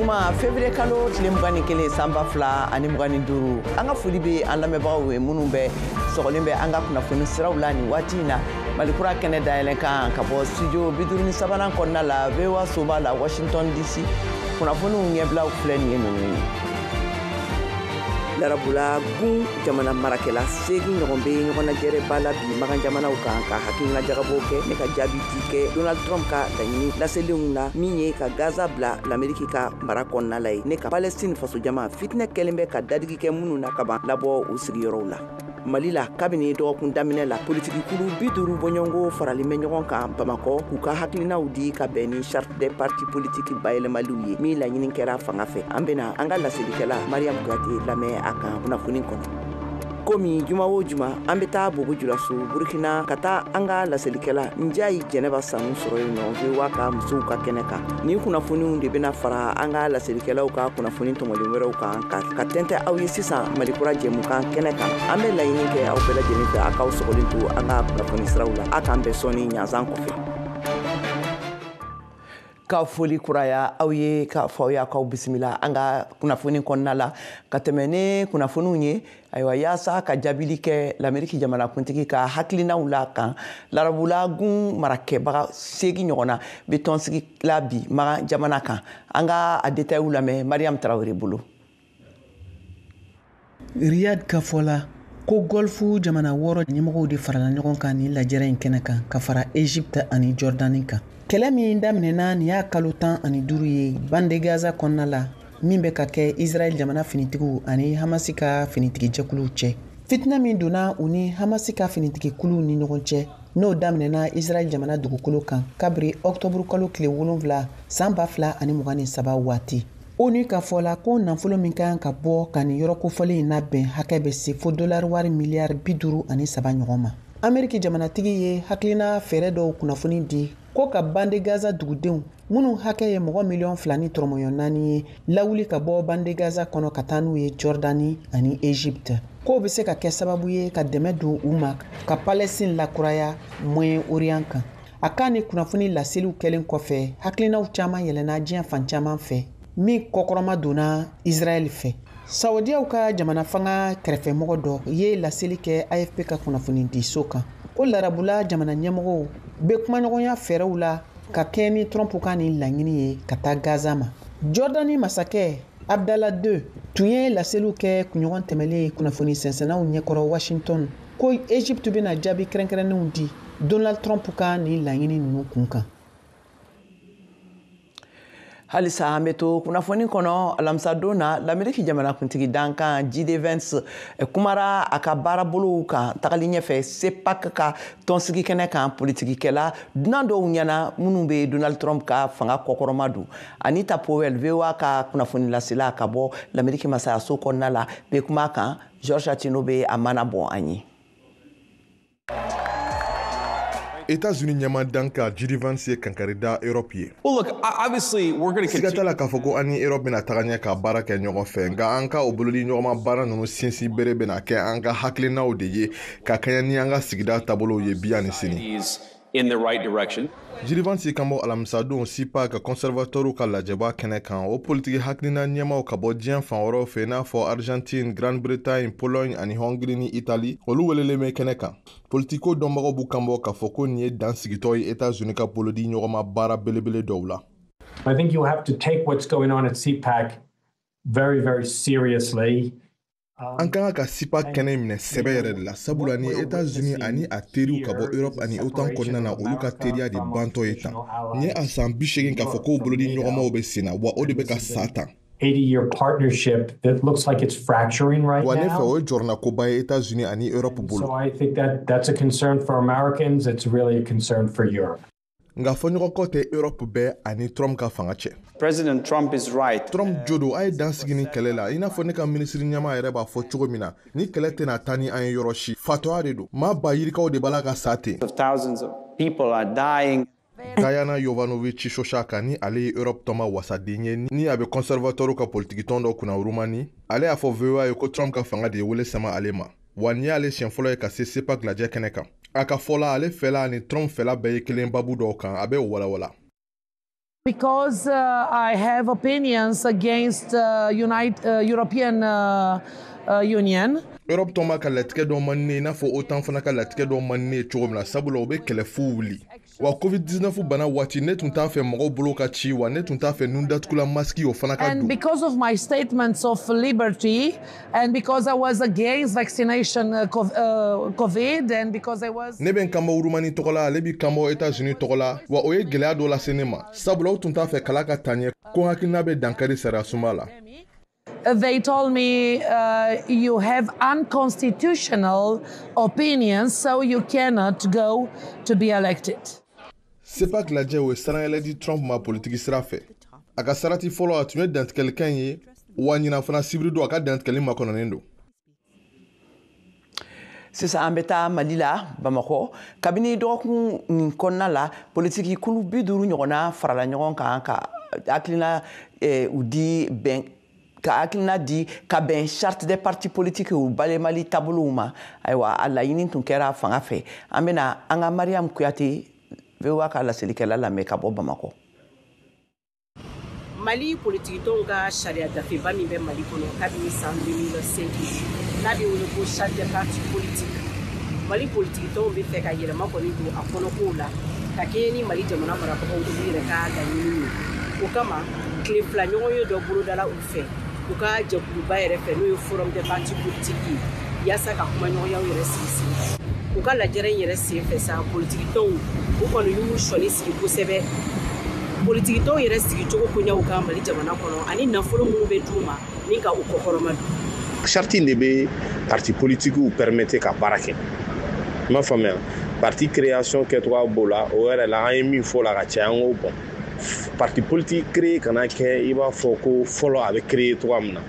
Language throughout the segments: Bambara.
juma février kalo tile mugani kelen sanba fila ani mugani duuru an ka foli bɛ an lamɛnbagaw ye minnu bɛ sɔgɔlen bɛ an ka kunnafoni siraw la nin waati in na malikura kɛnɛ dayɛlɛn kan ka bɔ studio 53 kɔnɔna la VOA soba la Washington DC kunnafoniw ɲɛbilaw filɛ nin ye ninnu ye. Larabula gun jamana marakɛla segi ɲɔgɔn bɛ ɲɔgɔn najɛrɛba la bi magan jamanaw kan ka hakilina jagabɔ kɛ ne ka jaabi di kɛ Donald Trump ka laɲini laselenw na min ye ka Gaza bila l'Amérique ka mara kɔnɔna la ye ne ka Palestine faso jama fitinɛ kɛlen bɛ ka dadigi kɛ minnu na kaban labɔ u sigiyɔrɔw la. Mali la kabini dɔgɔkun daminɛ la politikikulu 50 bɔɲɔgɔnko faralen bɛ ɲɔgɔn kan Bamakɔ k'u ka hakilinaw di ka bɛn ni charte des partis politiques bayɛlɛmaliw ye min laɲini kɛra fanga fɛ. An bɛna an ka laselikɛla Mariam Kuyate lamɛn a kan kunnafoni kɔnɔ. Komi juma o juma an bɛ taa Bobo Julaso Burkina ka taa an ka laselikɛla Njayi Jɛnɛba Sanu sɔrɔ yen nɔ VOA ka musow ka kɛnɛ kan. Nin kunnafoniw de bɛna fara an ka laselikɛlaw ka kunnafoni tɔmɔlen wɛrɛw kan ka tɛntɛ aw ye sisan Malikura jɛmukan kɛnɛ kan. An bɛ laɲini kɛ aw bɛɛ lajɛlen fɛ a k'aw sɔgɔlen to an ka kunnafoni siraw la. A k'an bɛɛ sɔnni ɲanzan kɔfɛ. Ka foli kuraya aw ye ka fɔ y'a k'aw bisimila an ka kunnafoni kɔnɔna la ka tɛmɛ ni kunnafoniw ye ayiwa yaasa ka jaabili kɛ l'Amérique jamanakuntigi ka hakilinaw la kan larabula gun marakɛbaga 8 ɲɔgɔnna bɛ tɔnsigi la bi magan jamana kan an ka a détails lamɛn Mariam Tarawele bolo. Riyad ka fɔ la ko golfu jamana 6 ɲɛmɔgɔw de farala ɲɔgɔn kan ni lajɛrɛ in kɛnɛ kan ka fara Égypte ani Jordanie kan. Kɛlɛ min daminɛna nin y'a kalo 15 ye bande Gaza kɔnɔna la min bɛ ka kɛ Israël jamana finitigiw ani Hamasi ka finitigi jɛkuluw cɛ. Fitinɛ min donna u ni Hamasi ka finitigikuluw ni ɲɔgɔn cɛ n'o daminɛna Israël jamana dugukolo kan kabiri octobre kalo tile 7 san 2023 waati. ONU ka fɔ la ko nafolo min kan ka bɔ ka nin yɔrɔ kofɔlen in labɛn hakɛ bɛ se fo $53 ɲɔgɔn ma. Amérique jamanatigi ye hakilina fɛɛrɛ dɔw kunnafoni di ko ka bande Gaza dugudenw minnu hakɛ ye mɔgɔ 2.4 ye lawuli ka bɔ bande Gaza kɔnɔ ka taa n'u ye Jordanie ani Égypte. Ko bɛ se ka kɛ sababu ye ka dɛmɛ don u ma ka Palestine lakuraya Moyen-Orient kan. A ka ni kunnafoni laseliw kɛlen kɔfɛ hakilinaw caman yɛlɛnna diɲɛ fan caman fɛ min kɔkɔrɔma donna Israël fɛ. Saudiyaw ka jamana fanga kɛrɛfɛmɔgɔ dɔ ye laseli kɛ AFP ka kunnafoni di so kan. Ko larabula jamana ɲɛmɔgɔw bɛ kumaɲɔgɔnya fɛɛrɛw la ka kɛ ni Trump ka ni laɲini ye ka taa Gaza ma. Jordanie masakɛ Abdallah II tun ye laseliw kɛ kunɲɔgɔn tɛmɛlen kunnafoni sɛnsɛnnaw ɲɛkɔrɔ Washington ko Égypte bɛna jaabi kɛrɛnkɛrɛnnenw di Donald Trump ka ni laɲini ninnu kun kan. Halisa an bɛ to kunnafoni kɔnɔ alamisa don na l'Amérique jamanakuntigi dankan J.D. Vance kumara a ka baarabolow kan tagali ɲɛfɛ CPAC ka tɔnsigi kɛnɛ kan politikikɛla dunan dɔw ɲɛna minnu bɛ Donald Trump ka fanga kɔkɔrɔma don. Anita Powell VOA ka kunnafoni lasela ka bɔ l'Amérique masayaso kɔnɔna la bɛ kuma kan George Atino bɛ a mana bɔ an ye. États-Unis ɲɛma danka J.D. Vance ye kankarida Europe ye. Well, look, obviously, we're going to continue. Sigatala k'a fɔ ko ani Europe bɛna taga ɲɛ ka baara kɛ ɲɔgɔn fɛ nka an ka o bolodi ɲɔgɔnma baara ninnu sinsin bere bɛna kɛ an ka hakilinaw de ye ka kɛɲɛ ni an ka sigida taabolow ye bi ani sini. In the right direction. J.D. Vance kan bɔ alamisadon CPAC ka conservateurs ka lajɛba kɛnɛ kan o politiki hakilina ɲɛmaw ka bɔ diɲɛ fan wɛrɛw fɛ n'a fɔ Argentine, Grande-Bretagne, Pologne ani Hongrie ni Italie olu welelen bɛ kɛnɛ kan. Politiko dɔnbagaw b'u kan bɔ k'a fɔ ko nin ye dansigitɔ ye États-Unis ka bolodi ɲɔgɔnma baara belebele dɔw la. I think you have to take what's going on at CPAC very, very seriously. An kan ka CPAC kɛnɛ minɛ sɛbɛ yɛrɛ de la sabula ni États-Unis ani a teriw ka bɔ Europe ani OTAN kɔnɔna na olu ka teriya de bantɔ ye tan. Ni ye a san 80 k'a fɔ ko bolodi ɲɔgɔnmaw bɛ sen na wa o de bɛ ka sa tan. 80-year partnership that looks like it's fracturing right now. Wa ne fɛ o ye jɔrɔna koba ye États-Unis ani Europe bolo. So I think that's a concern for Americans. It's really a concern for Europe. Nga fɔɲɔgɔnkɔ tɛ Europe bɛɛ ani Trump ka fanga cɛ. President Trump is right. Trump jodo a ye dansigi ni kɛlɛ la i n'a fɔ ne ka minisiri ɲɛma yɛrɛ b'a fɔ cogo min na ni kɛlɛ tɛna taa ni an ye yɔrɔ si fatɔya de don maa ba yirikaw de b'a la ka sa ten. Thousands of people are dying. Diana Jovanovic Shoshaka ni ale ye Europe tɔma wasaden ye ni a bɛ conservateur ka politiki tɔn dɔ kunna Rumani ale y'a fɔ VOA ye ko Trump ka fanga de ye wele sama ale ma wa ni y'ale siɲɛ fɔlɔ ye ka se CPAC lajɛ kɛnɛ kan a ka fɔla ale fɛla ani Trump fɛla bɛɛ ye kelen babu dɔw kan a bɛ walawala. Because I have opinions against European Union. Europe toma ka latigɛ dɔ man ne n'a fɔ OTAN fana ka latigɛ dɔ man ne cogo min na sabula o bɛ kɛlɛfu wuli wa COVID-19 bana waati ne tun t'a fɛ mɔgɔw bolo ka ci wa ne tun t'a fɛ nun datugula maski o fana ka don. And because of my statements of liberty and because I was against vaccination COVID and because I was ne bɛ n kanbɔ Urumani tɔgɔ la ale b'i kanbɔ États-Unis tɔgɔ la wa o ye gɛlɛya dɔ lase ne ma sabula o tun t'a fɛ kala ka taa ɲɛ ko hakilina bɛ dankari sariya sunba la. They told me you have unconstitutional opinions, so you cannot go to be elected. CEPAC lajɛ o ye saranyɛlɛdi Trump ma politiki sira fɛ. A ka sarati fɔlɔ a tun ye dantigɛlikan ye wa ɲina fana sibiri don a ka dantigɛli makɔnɔnen don. Sisan an bɛ taa Mali la Bamakɔ kabini dɔgɔkun nin kɔnɔna la politiki kulu 50 ɲɔgɔnna farala ɲɔgɔn kan ka hakilina u di bɛn ka hakilina di ka bɛn charte des partis politiques u balemali taabolow ma ayiwa a laɲini tun kɛra fanga fɛ an bɛna an ka Mariam Kuyate VOA ka laselilikɛla lamɛn ka bɔ Bamakɔ. Mali politikidenw ka sariya dafeba min bɛ Mali kɔnɔ kabini san 2005 n'a bɛ wele ko charte des partis politiques Mali politikidenw bɛ fɛ ka yɛlɛma kɔni don a kɔnɔkow la ka kɛɲɛ ni Mali jamana marabagaw olu yɛrɛ ka laɲini ye o kama tile fila ɲɔgɔn ye dɔ bolodala u fɛ u ka jɛkuluba yɛrɛ fɛ n'o ye forum des partis politiques ye yaasa ka kumaɲɔgɔnyaw yɛrɛ sigi sen u ka lajɛrɛ in yɛrɛ sen fɛ sa politikidenw u kɔni y'u sɔnni sigi kosɛbɛ politikidenw yɛrɛ sigi cogo koɲaw ka Mali jamana kɔnɔ ani nafolo minnu bɛ d'u ma ni ka u kɔkɔrɔma don. Charte de be parti politique ou permettre ka baara kɛ ma faamuya parti création kɛcogoya b'o la o yɛrɛ la an ye min fɔ la ka caya an ko bon parti politique créé kana kɛ i b'a fɔ ko fɔlɔ a bɛ créé cogoya min na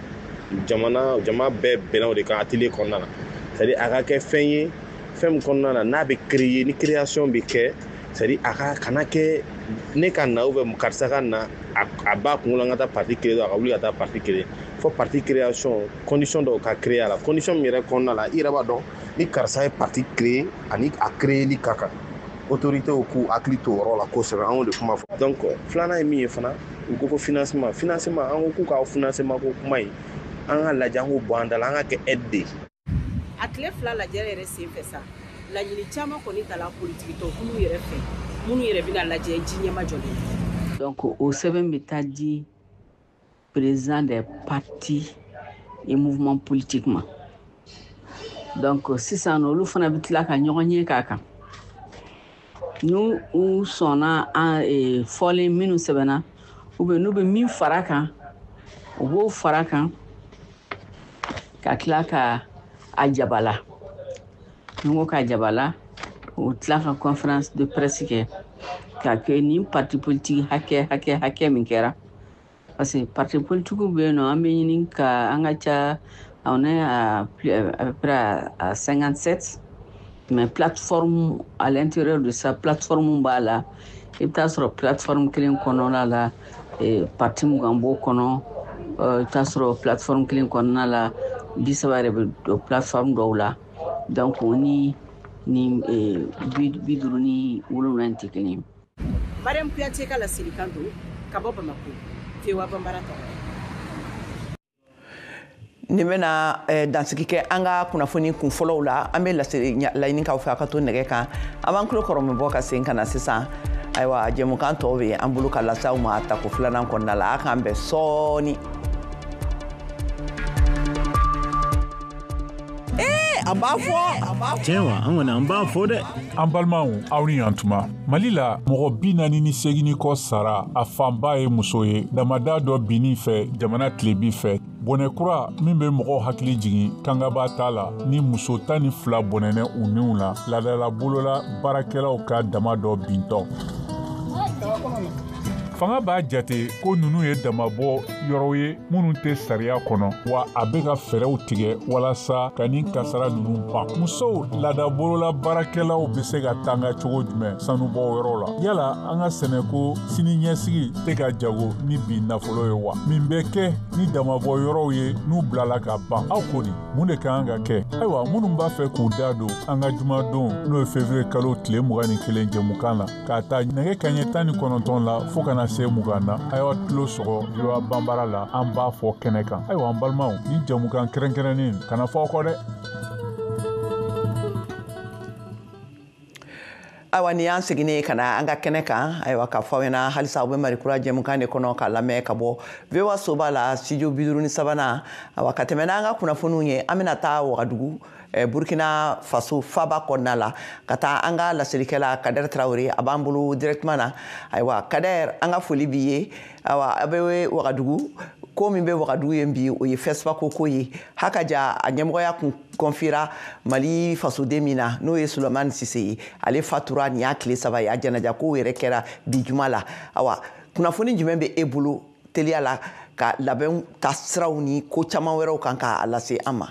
jama bɛɛ bɛnna o de kan atelier kɔnɔna na c'est-à-dire a ka kɛ fɛn ye fɛn min kɔnɔna na n'a bɛ créé ni création bɛ kɛ c'est-à-dire a ka kana kɛ ne ka na ou bien karisa ka na a b'a kunkolo an ka taa parti créé a ka wuli ka taa parti créé fo parti création condition dɔw ka créé a la condition min yɛrɛ kɔnɔna la i yɛrɛ b'a dɔn ni karisa ye parti créé ani a crééli ka kan autorité k'u hakili to o yɔrɔ la kosɛbɛ an y'o de kuma fɔ donc filanan ye min ye fana u ko financement an ko k'u ka financement ko kuma ye an ka lajɛ an k'o bɔ an da la an ka kɛ aide de ye. A tile fila lajɛrɛ yɛrɛ sen fɛ sa laɲini caman kɔni tala politikitɔw minnu yɛrɛ fɛ minnu yɛrɛ bɛna lajɛ ji ɲɛma jɔlen. Donc o sɛbɛn bɛ taa di président des partis et mouvements politiques ma donc sisan olu fana bɛ tila ka ɲɔgɔn ye k'a kan n'u sɔnna fɔlen minnu sɛbɛnna ou bien n'u bɛ min fara kan u b'o fara kan ka tila ka a jabala ni ko ka jabala u tila ka conférence de presse kɛ k'a kɛ ni parti politique hakɛ min kɛra parce que parti politique bɛ yen nɔ an bɛ ɲini ka an ka ca on est à peu près à 57 mais plateforme à l'intérieur de sa plateforme b'a la i bɛ taa sɔrɔ plateforme kelen kɔnɔna la parti mugan b'o kɔnɔ i bɛ taa sɔrɔ plateforme kelen kɔnɔna la 30 yɛrɛ bɛ plateforme dɔw la donc ni 50 ni 7 tɛ kelen ye. Mariam Kuyate ka laselikan don ka bɔ Bamako VOA Bambara tɔgɔ. Nin bɛna dansigi kɛ an ka kunnafoni kun fɔlɔw la an bɛ laɲinikaw fɛ a ka to nɛgɛ kan an b'an tulo kɔrɔmabɔ ka segin ka na sisan ayiwa jɛmukan tɔw bɛ an bolo ka lase aw ma tako filanan kɔnɔna la a k'an bɛn sɔɔni. A b'a fɔ tiɲɛ wa an kɔni an b'a fɔ dɛ an balimaw aw ni yantuma Mali la mɔgɔ 48 kɔ sara a fanba ye muso ye damada dɔ binni fɛ jamana tilebi fɛ bɔnɛkura min bɛ mɔgɔw hakili jigin kangaba t'a la ni muso 12 bɔnɛnɛ u niw la ladala bolola baarakɛlaw ka dama dɔ bintɔ fanga b'a jate ko nunu ye damabɔ yɔrɔw ye minnu tɛ sariya kɔnɔ wa a bɛ ka fɛɛrɛw tigɛ walasa ka nin kasara nunu ban musow ladabolola baarakɛlaw bɛ se ka tanga cogo jumɛn sanubɔ yɔrɔ la yala an ka sɛnɛko sini ɲɛsigi tɛ ka jago ni bi nafolo ye wa min bɛ kɛ ni damabɔ yɔrɔw ye n'u bilala ka ban aw ko di mun de kan ka kɛ ayiwa minnu b'a fɛ k'u da don an ka jumadon n'o ye février kalo tile 21 jɛmukan la k'a ta nɛgɛ kaɲɛ 19 la fo ka na se mugan na ayiwa tulo sɔgɔ VOA banbara la an b'a fɔ kɛnɛ kan ayiwa an balimaw ni jamukan kɛrɛnkɛrɛnnen kana fɔ kɔ dɛ. awa ni an seginne kana an ka kɛnɛ kan ayiwa ka fɔ ɲɛna halisa u bɛ marikura jɛmukan de kɔnɔ ka lamɛn ka bɔ VOA soba la studio 53 awa ka tɛmɛ n'an ka kunnafoniw ye an bɛna taa Wagadugu Burkina Faso faba kɔnɔna la ka taa an ka lasirikɛla Kader Traoré a b'an bolo directement na ayiwa Kader an ka foli b'i ye awa a bɛ Wagadugu ko min bɛ Wagadugu yen bi o ye FESPACO ko ye hakaja a ɲɛmɔgɔya kun kɔnfira Mali fasoden min na n'o ye Sulemani Sise ye ale fatura nin y'a tile 3 ye a janaja ko yɛrɛ kɛra bi juma la awa kunnafoni jumɛn bɛ e bolo teliya la ka labɛn ta siraw ni ko caman wɛrɛw kan k'a lase an ma.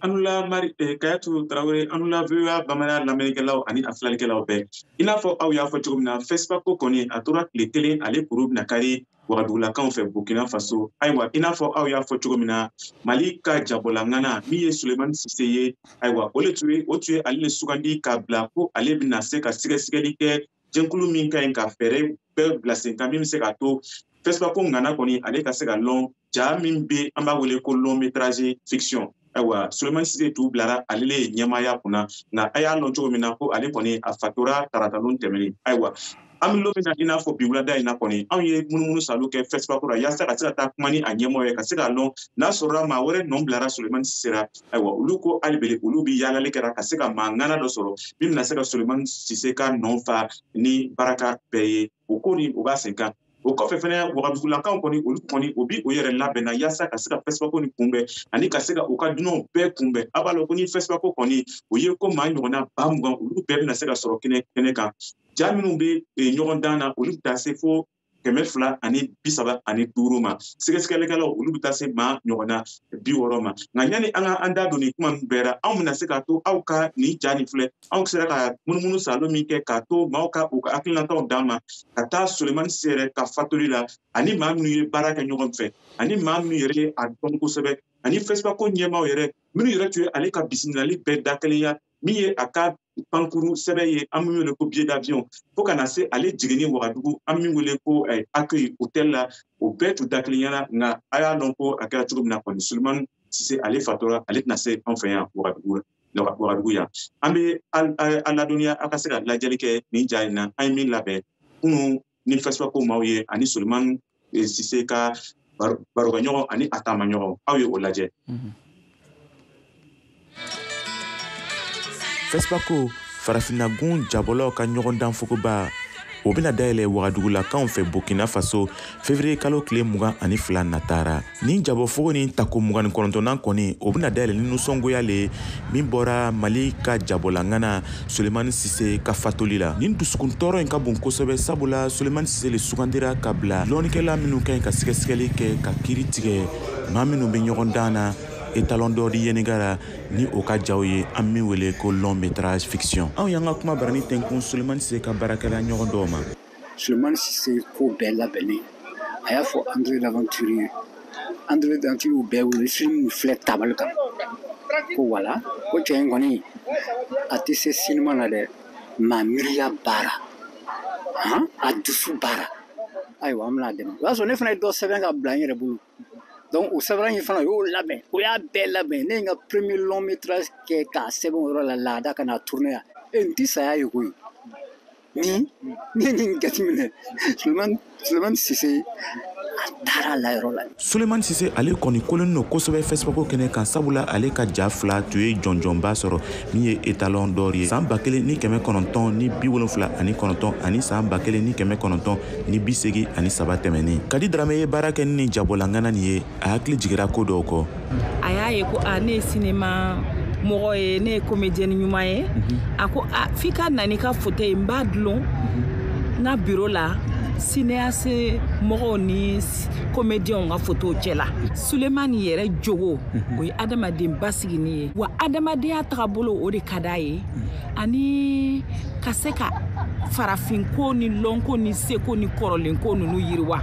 Anula Kayatu Traoré anula VOA bamana lamɛnnikɛlaw ani a filɛlikɛlaw bɛɛ i n'a fɔ aw y'a fɔ cogo min na FESPACO kɔni a tora tile kelen ale kuru bɛna kari Wagadugulakanw fɛ Burkina Faso ayiwa i n'a fɔ aw y'a fɔ cogo min na Mali ka jabɔlangana min ye Sulemani Sise ye ayiwa o tun ye ale le sugandi k'a bila ko ale bɛna se ka sɛgɛsɛgɛli kɛ jɛnkulu min ka ɲi ka fɛɛrɛ bɛɛ bila sen kan min bɛ se ka to FESPACO ŋana kɔni ale ka se ka lɔn ja min bɛ an b'a wele ko long métrage fiction ayiwa Sulemani Sise t'u bilara ale le ɲɛmaaya kunna nka a y'a lɔn cogo min na ko ale kɔni a fatura taratalon tɛmɛnen ayiwa an bɛ lomina i n'a fɔ bi wulada in na kɔni anw ye munumunu salo kɛ FESPACO la yaasa ka se ka taa kuma ni a ɲɛmɔgɔ ye ka se ka lɔn n'a sɔrɔla maa wɛrɛ nɔ bilara Sulemani Sise la ayiwa olu ko hali bi olu bɛ yaalali kɛra ka se ka mankan dɔ sɔrɔ min bɛna se ka Sulemani Sise ka nɔ fa ni baraka bɛɛ ye o ko ni o b'a sen kan o kɔfɛ fɛnɛ Wagadugulakanw kɔni olu kɔni o bi o yɛrɛ labɛnna yaasa ka se ka FESPACO ni kunbɛn ani ka se ka u ka dunanw bɛɛ kunbɛn a b'a lɔn ko ni FESPACO kɔni o ye ko maa ɲɔgɔnna 20,000 olu bɛɛ bɛna se ka sɔrɔ kɛnɛ kan ja minnu bɛ ɲɔgɔn dan na olu bɛ taa se fo 235 ma sɛgɛsɛgɛlikɛlaw olu bɛ taa se maa ɲɔgɔnna 60 ma nka yanni an ka an da don nin kuma ninnu bɛɛ la anw bɛna se ka to aw ka nin ja nin filɛ anw sera ka munumunu salo min kɛ k'a to maaw ka u ka hakilinataw d'an ma ka taa Sulemani Sise yɛrɛ ka fatuli la ani maa minnu ye baara kɛ ɲɔgɔn fɛ ani maa minnu yɛrɛ ye a dɔn kosɛbɛ ani FESPACO ɲɛmaaw yɛrɛ minnu yɛrɛ tun ye ale ka bisimilali bɛɛ dakelenya min ye a ka pankuru sɛbɛn ye an min wele ko billet d'avion fo ka na se ale jiginni Wagadugu an min wele ko accueil hôtel la o bɛɛ tun dakelenya nka a y'a dɔn ko a kɛra cogo min na kɔni Sulemani Sise ale fatura ale tɛna se anw fɛ yan Wagadugu yan an bɛ a ladɔnniya a ka se ka lajɛli kɛ nin ja in na an ye min labɛn kunun ni FESPACO maaw ye ani Sulemani Sise ka barokɛɲɔgɔn ani a taamaɲɔgɔn aw ye o lajɛ. FESPACO farafinnagun jabɔlaw ka ɲɔgɔndan fogoba o bɛna dayɛlɛ Wagadugulakanw fɛ Burkina Faso février kalo tile 22 natara nin jabɔfogo ni tako 29nan kɔni o bɛna dayɛlɛ ni nusɔngoya le min bɔra Mali ka jabɔlangana Sulemani Sise ka fatoli la nin dusukun tɔɔrɔ in ka bon kosɛbɛ sabula Sulemani Sise le sugandira ka bila lɔnnikɛla minnu ka ɲi ka sɛgɛsɛgɛli kɛ ka kiiri tigɛ maa minnu bɛ ɲɔgɔn dan na étalon d'or di yenigara ni o ka jaw ye an min wele ko long métrage fiction anw y'an ka kuma barani tɛnkun Sulemani Sise ka baarakɛla ɲɔgɔn dɔw ma Sulemani Sise ko bɛɛ labɛnnen a y'a fɔ André l'Aventurier bɛɛ wele film filɛ tabali kan ko wala ko cɛ in kɔni a tɛ se sinima na dɛ maa miiriya baara a dusu baara ayiwa an bɛna dɛmɛ o y'a sɔrɔ ne fana ye dɔ sɛbɛn ka bila n yɛrɛ bolo donc o sɛbɛn in fana o y'o labɛn o y'a bɛɛ labɛn ne ye n ka premier long métrage kɛ k'a sɛbɛn o yɔrɔ la laada ka na tourner yan n ti saya ye koyi ni ye nin jateminɛ Sulemani Sise a taara la yɔrɔ la. Sulemani Sise ale kɔni kolen no kosɛbɛ FESPACO kɛnɛ kan sabula ale ka ja fila tun ye jɔnjɔnba sɔrɔ min ye étalon d'or ye san 1979 ani san 1983 tɛmɛnen Kadi Darame ye baara kɛ ni jabɔlangana nin ye a hakili jigira ko dɔw kɔ a y'a ye ko ne ye cinéma mɔgɔ ye ne ye comédienne ɲuman ye a ko f'i ka na n'i ka fauteuil n b'a dulon n ka bureau la cinéaste mɔgɔw ni comédienw ka photo cɛla Sulemani yɛrɛ jogo o ye adamaden basigini ye wa adamadenya tagabolo o de ka d'a ye ani ka se ka farafinko ni lɔnko ni seko ni kɔrɔlenko ninnu yiriwa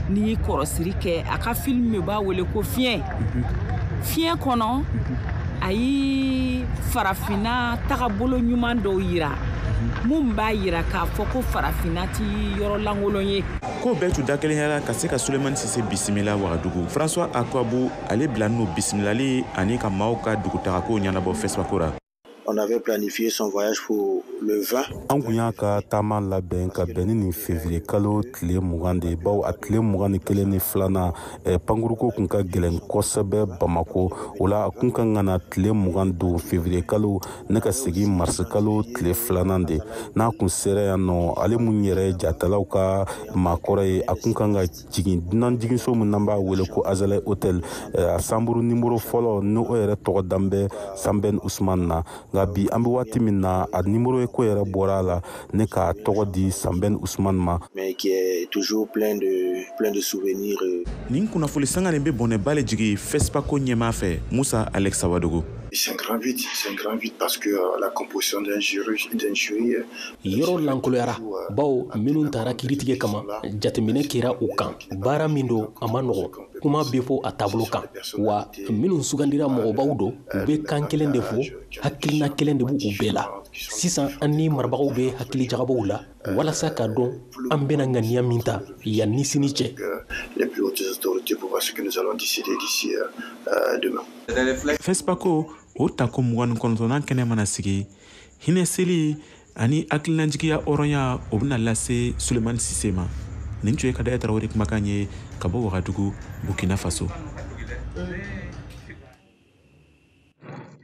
n'i y'i kɔrɔsiri kɛ a ka film min b'a wele ko fiɲɛ kɔnɔ a yi farafinna tagabolo ɲuman dɔw yira mun b'a yira k'a fɔ ko farafina ti yɔrɔ lankolon ye. Ko bɛɛ tun da kelenya la ka se ka Sulemani Sise bisimila Wagadugu. François Akwabu ale bila n'o bisimilali ani ka maaw ka dugutagako ɲɛnabɔ Facebook ra. On avait planifié son voyage pour le 20. An kun y'a ka taama labɛn ka bɛn ni février kalo tile 20 de baw a tile 21 ni filanan pankuruko kun ka gɛlɛn kosɛbɛ Bamako o la a kun kan ka na tile 22 février kalo ne ka segin mars kalo tile filanan de n'a kun sera yan nɔ ale mun yɛrɛ jatalaw ka maakɔrɔ ye a kun kan ka jigin dunan jiginso min n'an b'a wele ko Azalɛ Hotel a sanburu numéro fɔlɔ n'o yɛrɛ tɔgɔ danbɛ Sanbɛn Usman na nka bi an bɛ waati min na a numéro ye ko yɛrɛ bɔra la ne ka tɔgɔ di Sanbɛn Usman ma. Mais qui est toujours plein de souvenirs. Nin kunnafoni sanga nin bɛ bɔnɛba le jigi FESPACO ɲɛmaa fɛ Musa Alex Sawadogo. C'est un grand vide parce que la composition d'un jury yɔrɔ lankoloyara bawo minnu taara kiiritigɛ kama jateminɛ kɛra u kan baara min don a ma nɔgɔ kuma bɛ fɔ a taabolo kan wa minnu sugandira mɔgɔbaw don u bɛ kan kelen de fɔ hakilina kelen de b'u bɛɛ la sisan an ni marabagaw bɛ hakili jagabaw la walasa ka dɔn an bɛna ŋaniya min ta yan ni sini cɛ. Les plus hautes autorités pour voir ce que nous allons décider d'ici demain. FESPACO o tako 29 kɛnɛ mana sigi hinɛ seli ani hakilinajigiya hɔrɔnya o bɛna lase Sulemani Sise ma. Nin tun ye Kadaya Tarawele kumakan ye ka bɔ Wagadugu, Burkina Faso.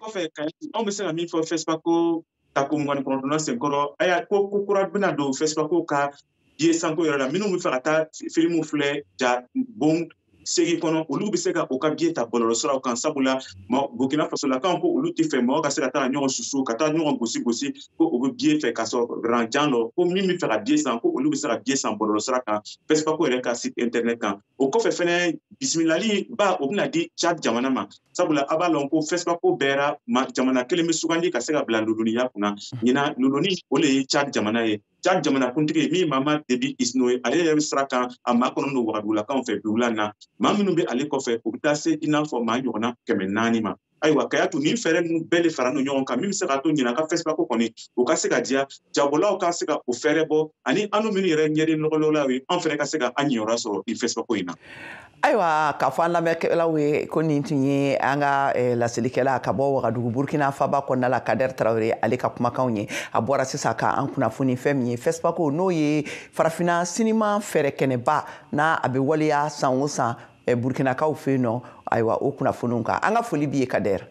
Kɔfɛ anw bɛ se ka min fɔ FESPACO tako 29 senkɔrɔ aya ko kura bɛna don FESPACO ka biye sanko yɔrɔ la minnu bɛ fɛ ka taa filimu filɛ ja bon segi kɔnɔ olu bɛ se ka o ka biye ta bɔlɔlɔsiraw kan sabula Burkina Faso la kan ko olu tɛ fɛ mɔgɔ ka se ka taa ɲɔgɔn susu ka taa ɲɔgɔn gosi ko o bɛ biye fɛ ka sɔrɔ ranjan dɔ ko min bɛ fɛ ka biye san ko olu bɛ se ka biye san bɔlɔlɔsira kan FESPACO yɛrɛ ka site internet kan o kɔfɛ fɛnɛ bisimilali ba o bɛna di Tchad jamana ma sabula a b'a lɔn ko FESPACO bɛɛra jamana kelen bɛ sugandi ka se ka bila loloniya kunna ɲinan loloni o le ye Tchad jamana ye. Tchad jamana kuntigi min Mama Debi Isno ale yɛrɛ bɛ sira kan a maa kɔnɔ don Wagadugulakaw fɛ bi wula na maa minnu bɛ ale kɔfɛ o bɛ taa se i n'a fɔ maa ɲɔgɔnna 400 ma. Ayiwa kaya to nin fɛɛrɛ ninnu bɛɛ le fara ɲɔgɔn kan min bɛ se ka to ɲinan ka FESPACO kɔni o ka se ka diya jagolaw ka se ka o fɛɛrɛ bɔ ani anu minnu yɛrɛ ɲɛden nɔgɔlɔlaw ye an fɛnɛ ka se ka an ɲɛyɔrɔ sɔrɔ i FESPACO in na. Ayiwa k'a fɔ an lamɛnkɛlaw ye ko nin tun ye an ka laselikɛla ka bɔ Wagadugu Burkina Faba kɔnɔna la Kader Tarawele ale ka kumakanw ye a bɔra sisan ka an kunnafoni fɛn min ye FESPACO n'o ye farafina sinima fɛɛrɛ kɛnɛba n'a a bɛ waleya san o san Burkinakaw fɛ yen nɔ ayiwa o kunnafoniw kan an ka foli b'i ye Kader.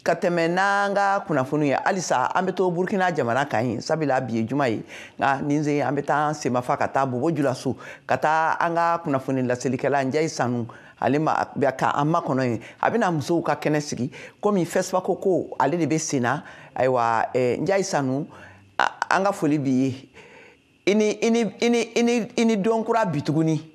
Ka tɛmɛ n'an ka kunnafoni ye halisa an bɛ to Burkina jamana kan ye sabula bi ye juma ye nka nin sen an bɛ taa an semafa ka taa Bobo Julaso ka taa an ka kunnafoni laselikɛla Njayi Sanu ale ma ka an makɔnɔ ye a bɛna musow ka kɛnɛ sigi komi FESPACO ko ale de bɛ sen na ayiwa Njayi Sanu an ka foli b'i ye i ni don kura bi tuguni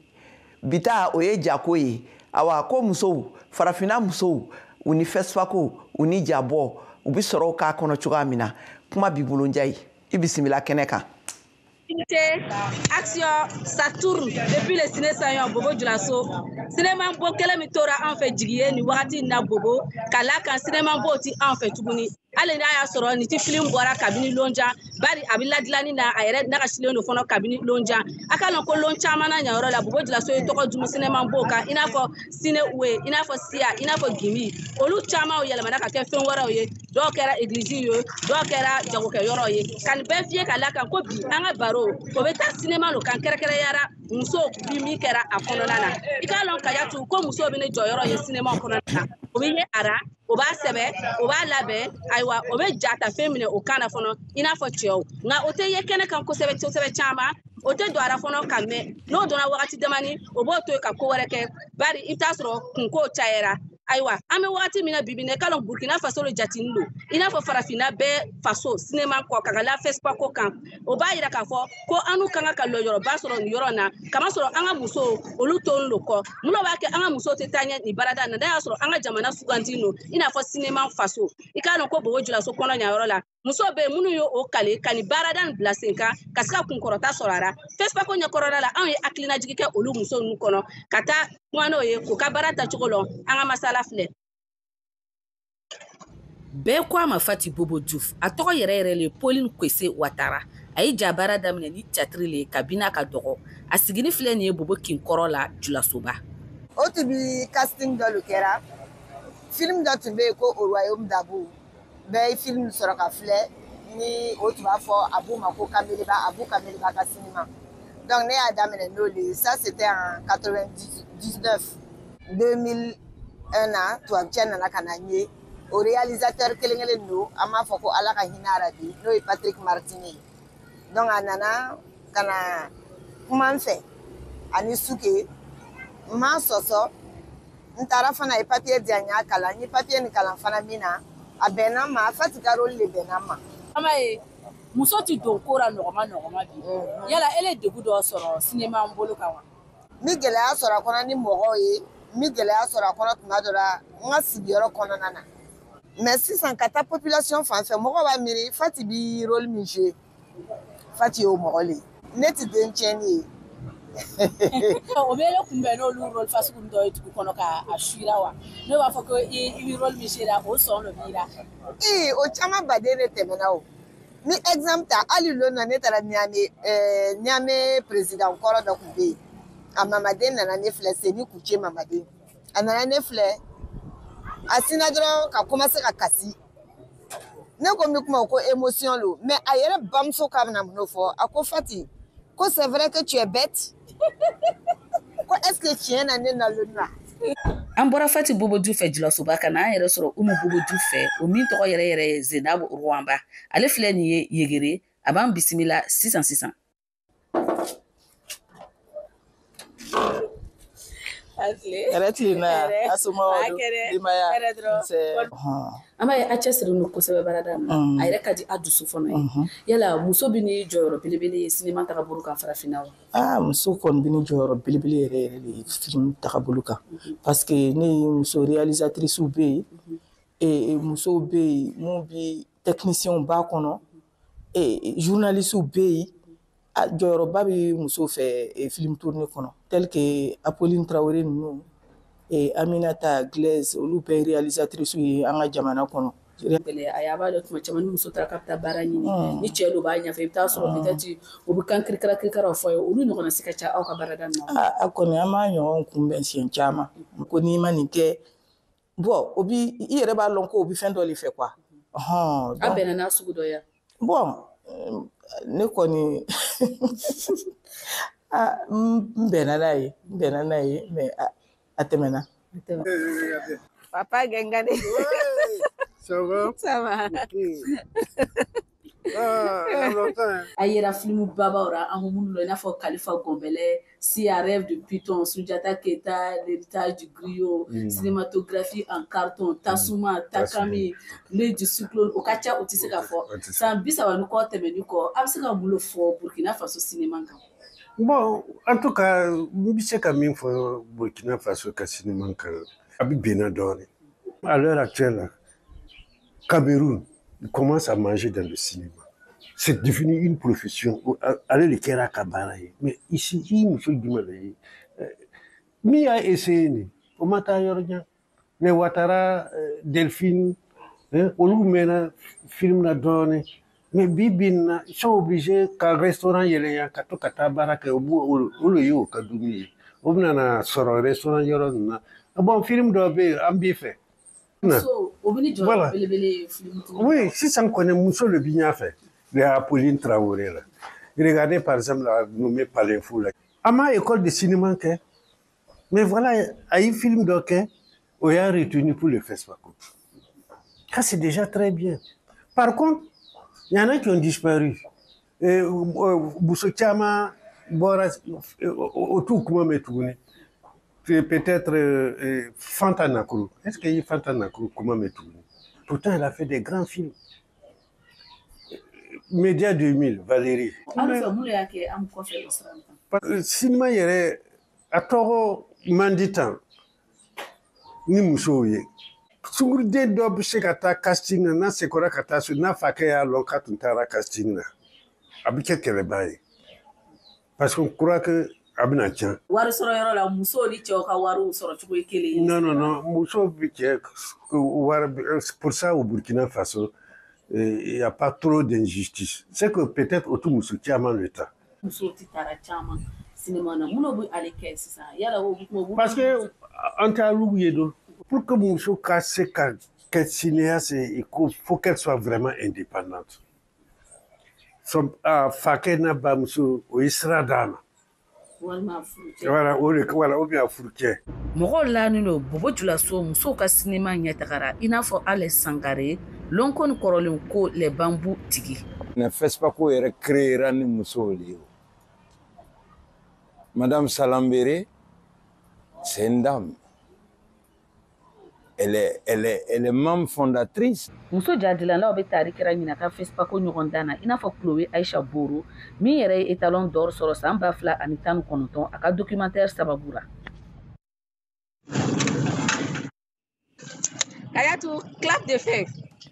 bita o ye jako ye awa ko musow farafina musow u ni FESPACO u ni jabɔ u bɛ sɔrɔ k'a kɔnɔ cogoya min na kuma b'i bolo Njayi i bisimila kɛnɛ kan. Action, ça tourne depuis le ciné Sayon Bobo Julaso. Cinéma bo kele mi tora an fɛ jigiye ni wagati na Bobo kala kan cinéma bo ti an fɛ tuguni. Ale n'a y'a sɔrɔ ni ti film bɔra kabini lonjan bari a bɛ ladilanni na a yɛrɛ nagasilen do fɔlɔ kabini lonjan a ka dɔn ko lon caman na ɲɛyɔrɔ la Bobo Julaso ye tɔgɔ jumu cinéma bo kan i n'a fɔ Ciné Uwe i n'a fɔ Sia i n'a fɔ Gimi olu caman yɛlɛmana ka kɛ fɛn wɛrɛw ye dɔw kɛra église ye dɔw kɛra jagokɛyɔrɔ ye ka nin bɛɛ fiyɛ ka la kan ko bi an ka baro o bɛ taa cinéma lo kan kɛrɛkɛrɛnyara muso bi min kɛra a kɔnɔna na i k'a dɔn Kayatu ko muso bɛ ne jɔyɔrɔ ye cinéma kɔnɔna na o bɛ ye ara o b'a sɛbɛ o b'a labɛn ayiwa o bɛ jata fɛn minɛ o kan na fɔlɔ i n'a fɔ cɛw nka o tɛ ye kɛnɛ kan kosɛbɛ kosɛbɛ caman o tɛ don ara fɔlɔ ka mɛn n'o donna wagati damani o b'o to yen ka ko wɛrɛ kɛ bari i bɛ taa sɔrɔ kunko cayara ayiwa an bɛ wagati min na bibi ne k'a dɔn Burkina Faso le jatini don i n'a fɔ farafina bɛɛ faso cinéma kɔ ka la FESPACO kan o b'a yira k'a fɔ ko an n'u kan ka lɔyɔrɔba sɔrɔ nin yɔrɔ na kamasɔrɔ an ka musow olu tolen don kɔ mun b'a kɛ an ka musow tɛ taa ɲɛ nin baarada na n'a y'a sɔrɔ an ka jamana suganti don i n'a fɔ cinéma faso i k'a dɔn ko Bobo Julaso kɔnɔ ɲayɔrɔ la musow bɛ yen minnu ye o kale ka nin baarada nin bila sen kan ka se ka kunkɔrɔta sɔrɔ a la FESPACO ɲɛkɔrɔla la anw ye hakilinajigi kɛ olu musow ninnu kɔnɔ ka taa kuma n'o ye k'u ka baara tacogo lɔn an ka masala filɛ. bɛɛ ko a ma Fati Bobo Diouf a tɔgɔ yɛrɛ yɛrɛ le Pauline Kwese Ouattara a ye ja baara daminɛ ni théâtre le kabini a ka dɔgɔ a sigini filɛ nin ye Bobo Kinkɔrɔ la Julasoba. O tun bi casting dɔ le kɛra film dɔ tun bɛ yen ko Au Royaume d'Abou bɛɛ ye film sɔrɔ ka filɛ ni o tun b'a fɔ Abou ma ko Kameliba Abou Kameliba ka cinéma. Donc ne y'a daminɛ n'o le ça c'était en 99 2001 na tubabucɛ nana ka na n ye o réalisateur kelen-kelen don an b'a fɔ ko Ala ka hinɛ arabi n'o ye Patrick Martini ye. Donc a nana ka na kuma n fɛ ani Suke n ma sɔsɔ n taara fana ye papier di yan n y'a kalan n ye papier nin kalan fana min na a bɛnna n ma Fati ka rôle de bɛnna n ma. Ama ye muso ti don ko ra nɔgɔma bi yala ele degun dɔ sɔrɔ cinéma n bolo kan wa. Mi gɛlɛya sɔrɔ a kɔnɔ ni mɔgɔw ye mi gɛlɛya sɔrɔ a kɔnɔ tuma dɔ la n ka sigiyɔrɔ kɔnɔna na mais sisan ka taa population fan fɛ mɔgɔw b'a miiri Fati bi rôle min jouer Fati y'o mɔgɔ le ye ne ti den tiɲɛni ye. O bɛ ele kunbɛn n'olu rôle fasugu dɔ ye dugu kɔnɔ ka a suira wa ne b'a fɔ ko i bi rôle min jouer o sɔn dɔ b'i la. O caman baden de tɛmɛna o ni exemple ta hali lon na ne taara Niamey président kɔrɔ dɔ tun bɛ yen a mamaden nana ne filɛ Seni Kuce mamaden a nana ne filɛ a sina dɔrɔn ka commencer ka kasi ne ko min kuma ko émotion lo mais a yɛrɛ bamuso ka bɛna mun fɔ a ko Fati ko c'est vrai que tu es bête ko est-ce que tiɲɛ na ne nalon na. An bɔra Fati Bobo Diouf fɛ Julasoba ka na an yɛrɛ sɔrɔ Umu Bobo Diouf fɛ o min tɔgɔ yɛrɛ yɛrɛ ye Zenabu Ruwamba ale filɛ nin ye Yegere a b'an bisimila sisan. Yɛrɛ tilenna Asoma Dimaya an b'a ye a cɛsiri no kosɛbɛ baarada ma a yɛrɛ ka di a dusu fana ye yala muso bi ni jɔyɔrɔ belebele ye cinéma tagabolo kan farafinna wa. Muso kɔni bi ni jɔyɔrɔ belebele yɛrɛ de ye film tagabolo kan parce que ne ye muso réalisatrice bɛ yen musow bɛ yen mun bi technicien b'a kɔnɔ journaliste bɛ yen jɔyɔrɔba bɛ muso fɛ film tourné kɔnɔ tel que Apolline Traoré ninnu Aminata Glaise olu bɛɛ réalisatrice ye an ka jamana kɔnɔ. A y'a b'a dɔn tuma caman ni muso taara k'a bɛ taa baara ɲini ni cɛ dɔ b'a ɲɛfɛ i bɛ taa sɔrɔ peut-être u bɛ kan kirikaraw fɔ ye olu ɲɔgɔnna se ka ca aw ka baarada ninnu na. A kɔni an b'a ɲɔgɔn kunbɛn siɲɛ caman ko n'i ma nin kɛ bon o bi i yɛrɛ b'a dɔn ko o bi fɛn dɔ de fɛ quoi. A bɛnna n'a sugu dɔ ye. Bon ne kɔni n bɛnna n'a ye mais a tɛmɛna. Papa Gengane. Ça va? Ça va. A yera film babaw ra an minnu la i n'a fɔ Kalifa Gombele, Si un rêve de Python, Sundiata Keita, L'héritage du griot, cinématographie en carton, Tasuma, Takami, L'œil du cyclone, o ka ca o tɛ se ka fɔ san 30 ni kɔ tɛmɛni kɔ a bɛ se ka mun de fɔ Burkina Faso cinéma kan. Bon, en tout cas, je ne sais pas si Burkina Faso ka cinéma kan a bɛ benna dɔɔnin. À l'heure actuelle, Cameroun commence à manger dans le cinéma. C'est devenu une profession. Allez, les Kera Kabaraye. Mais ici, il me faut dire, mi a essayé, au Matayornia, les Ouattara, Delphine, Olumena, film na donné. Mais Bibina, ils sont obligés qu'un restaurant yélé, qu'à tout Katabara, qu'au bout, ou le yo, Kadoumi, ou bien sur un restaurant yélé. Bon, film doit être ambifé. Voilà. Oui, si ça me connaît, Mousso le Bigna fait. De Apolline Traoré. Regardez par exemple la nommée Palinfou. À ma école de cinéma, mais voilà, à un film d'ok, on a retenu pour le festival. Ça, c'est déjà très bien. Par contre, il y en a qui ont disparu. Boussoutiama, Boras, autour comment me tourner. Peut-être Fantanakrou. Est-ce qu'il y a Fantanakrou comment me tourner? Pourtant, elle a fait des grands films. Média 2000, Valérie. Cinéma yɛrɛ a tɔgɔ man di tan ni musow ye. Sunguruden dɔ bɛ se ka taa casting na n'a sekɔrɔ ka taa so n'a fakɛ y'a lɔn k'a tun taara casting na a bɛ kɛ kɛlɛba ye. Parce qu'on croit que abina tiɲɛ. Wari sɔrɔ yɔrɔ la muso ni cɛw ka wariw sɔrɔ cogo ye kelen. Non, muso bi cɛ wari pour ça au Burkina Faso il y a pas trop d'injustice. C'est que peut-être autour muso caman le temps. Muso ti taara caman cinéma na mun bɛ ale kɛ sisan yala o parce que en t'a lugu ye don pour que muso ka se ka kɛ cinéaste il faut qu'elle soit vraiment indépendante. Fakɛ n'a bamuso o ye sira d'a ma. Voilà, ou bien furu cɛ. Mɔgɔw laani don Bobo Dioulasso musow ka cinéma ɲɛtagara i n'a fɔ Ale Sangare Lonko ni kɔrɔlen ko Les Bambous tigi. Ne FESPACO yɛrɛ créera ni musow de ye. Madame Salambere, c'est une dame. Elle est membre fondatrice. Muso jadilanlaw bɛ taari kɛra ɲinaka FESPACO ɲɔgɔn dan na i n'a fɔ Chloé Aïcha Boro min yɛrɛ ye étalon d'or sɔrɔ san 2019 a ka documentaire sababu la. Kayatu clap de fin.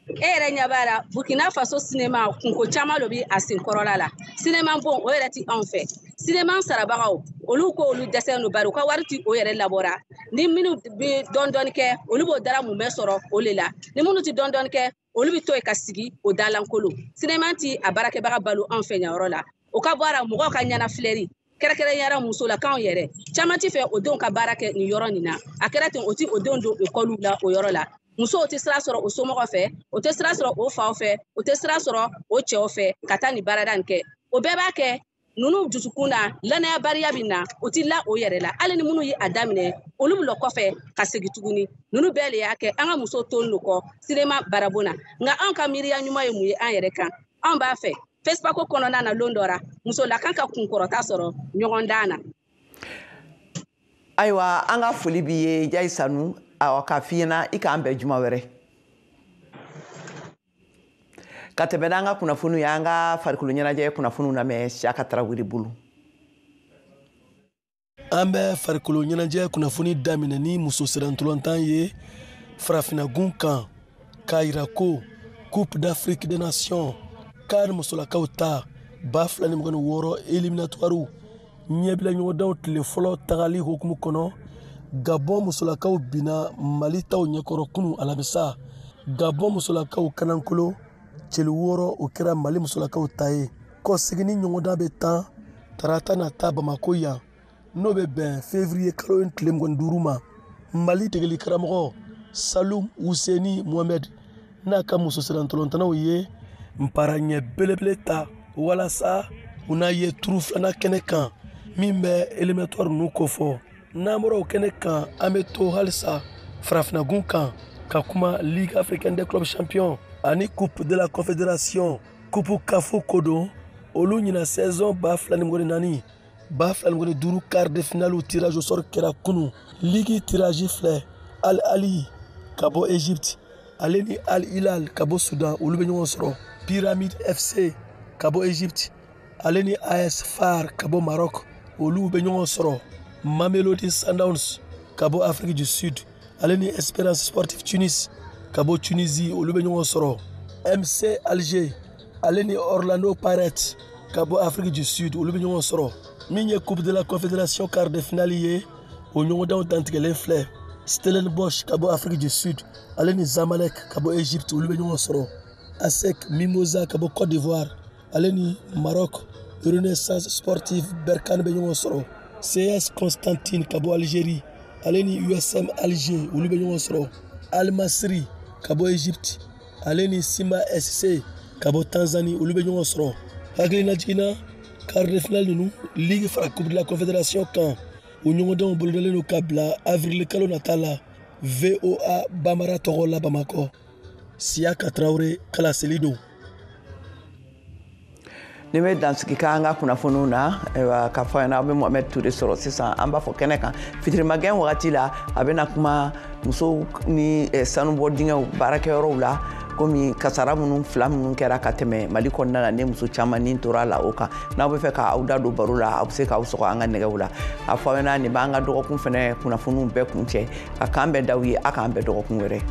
Yɛrɛ ɲɛ b'a la Burkina Faso cinéma kunko caman lo bi a senkɔrɔla la. Cinéma bon o yɛrɛ ti anw fɛ. Cinéma sarabagaw olu ko olu dɛsɛ no bari u ka wari ti o yɛrɛ labɔra. Ni minnu bi dɔndɔni kɛ olu b'o dara mun bɛ sɔrɔ o le la. Ni minnu ti dɔndɔni kɛ olu bi to yen ka sigi o dalankolo. Cinéma ti a baarakɛbaga balo anw fɛ ɲayɔrɔ la. O ka bɔ a la mɔgɔw ka ɲanafilɛri kɛrɛkɛrɛnyara muso la kanw yɛrɛ. Caman ti fɛ o denw ka baara kɛ nin yɔrɔ nin na. A kɛra ten o ti o denw don école la o yɔrɔ la. Musow tɛ sira sɔrɔ o somɔgɔ fɛ, o tɛ sira sɔrɔ o faw fɛ, o tɛ sira sɔrɔ o cɛw fɛ ka taa nin baarada nin kɛ. O bɛɛ b'a kɛ ninnu dusukun na lanayabaliya bɛ na o ti la o yɛrɛ la. Hali ni minnu ye a daminɛ olu bɛ kɔfɛ ka segin tuguni. Ninnu bɛɛ le y'a kɛ an ka muso tolen do kɔ cinéma barabo na. Nka anw ka miiriya ɲuman ye mun ye an yɛrɛ kan. Anw b'a fɛ FESPACO kɔnɔna na lon dɔ la musolaka ka kunkɔrɔta sɔrɔ ɲɔgɔn dan na. Ayiwa an ka foli b'i ye Jayi Sanu ka f'i ɲɛna i k'an bɛn juma wɛrɛ ka tɛmɛ n'an ka kunnafoniw ye an ka farikolo ɲɛnajɛ kunnafoniw lamɛn Siyaka Tarawele bolo. An bɛ farikolo ɲɛnajɛ kunnafoni daminɛ ni muso sirantɔlɔntan ye farafinagun kan k'a yira ko Coupe d'Afrique des Nations k'a ni musolakaw ta 2026 éliminatoires ɲɛbila ɲɔgɔndanw tile fɔlɔ tagali hukumu kɔnɔ. Gabon musolakaw bina Mali taw ɲɛkɔrɔ kunu alamisa. Gabon musolakaw kanankolo cɛli 6 o kɛra Mali musolakaw ta ye. Kɔsegini ɲɔgɔndan bɛ tan tarata nata Bamako yan n'o bɛ bɛn février kalo in tile 25 ma. Mali degeli karamɔgɔ Salum Husseini Mohamed n'a ka muso sirantɔlɔntanaw ye npara ɲɛ belebele ta walasa u n'a ye turu filanan kɛnɛ kan min bɛ éliminatoire ninnu kofɔ. N'an bɔra o kɛnɛ kan an bɛ to halisa farafinagun kan ka kuma Ligue africaine des clubs champions ani Coupe de la confédération Coupe Kafo ko don olu ɲina saison 2024 2025 quart de finale tirage au sort kɛra kunu. Ligue tirage filɛ Al Ali ka bɔ Égypte ale ni Al Hilal ka bɔ Sudan olu bɛ ɲɔgɔn sɔrɔ. Pyramide FC ka bɔ Égypte ale ni AS FAR ka bɔ Maroc olu bɛ ɲɔgɔn sɔrɔ. Mamelodi Sundowns ka bɔ Afrique du Sud ale ni Espérance Sportive Tunis ka bɔ Tunisie olu bɛ ɲɔgɔn sɔrɔ. MC Alger ale ni Orlando Pirates ka bɔ Afrique du Sud olu bɛ ɲɔgɔn sɔrɔ. Min ye Coupe de la Confédération quart de finale ye o ɲɔgɔndanw dantigɛlen filɛ. Stellenbosch ka bɔ Afrique du Sud ale ni Zamalek ka bɔ Égypte olu bɛ ɲɔgɔn sɔrɔ. ASEC Mimosa ka bɔ Côte d'Ivoire ale ni Maroc Renaissance Sportive Berkane bɛ ɲɔgɔn sɔrɔ. CS Constantine ka bɔ Algérie ale ni USM Alger olu bɛ ɲɔgɔn sɔrɔ. Al Masry ka bɔ Égypte ale ni Simba SC ka bɔ Tanzanie olu bɛ ɲɔgɔn sɔrɔ. Hakilina jiginna quart de finale ninnu Ligue fara Coupe de la Confédération kan o ɲɔgɔndanw bolodalen don ka bila avril kalo nata la VOA Bamara tɔgɔ la Bamakɔ. Siyaka Tarawele kalaseli don. Ni bɛ dansigi ka an ka kunnafoniw na k'a fɔ ɲɛna aw bɛ Mohamed Ture sɔrɔ sisan an b'a fɔ kɛnɛ kan fitirimagɛn wagati la a bɛna kuma musow ni sanubɔ dingɛw baarakɛyɔrɔw la komi kasara minnu fila minnu kɛra ka tɛmɛ Mali kɔnɔna la ni muso caman ni tora a la o kan n'aw bɛ fɛ k'aw da don baro la aw bɛ se k'aw sɔgɔ an ka nɛgɛw la a fɔ ɲɛna nin b'an ka dɔgɔkun fɛnɛ kunnafoniw bɛɛ kun cɛ a k'an bɛn d'aw ye a k'an bɛn dɔgɔkun wɛrɛ.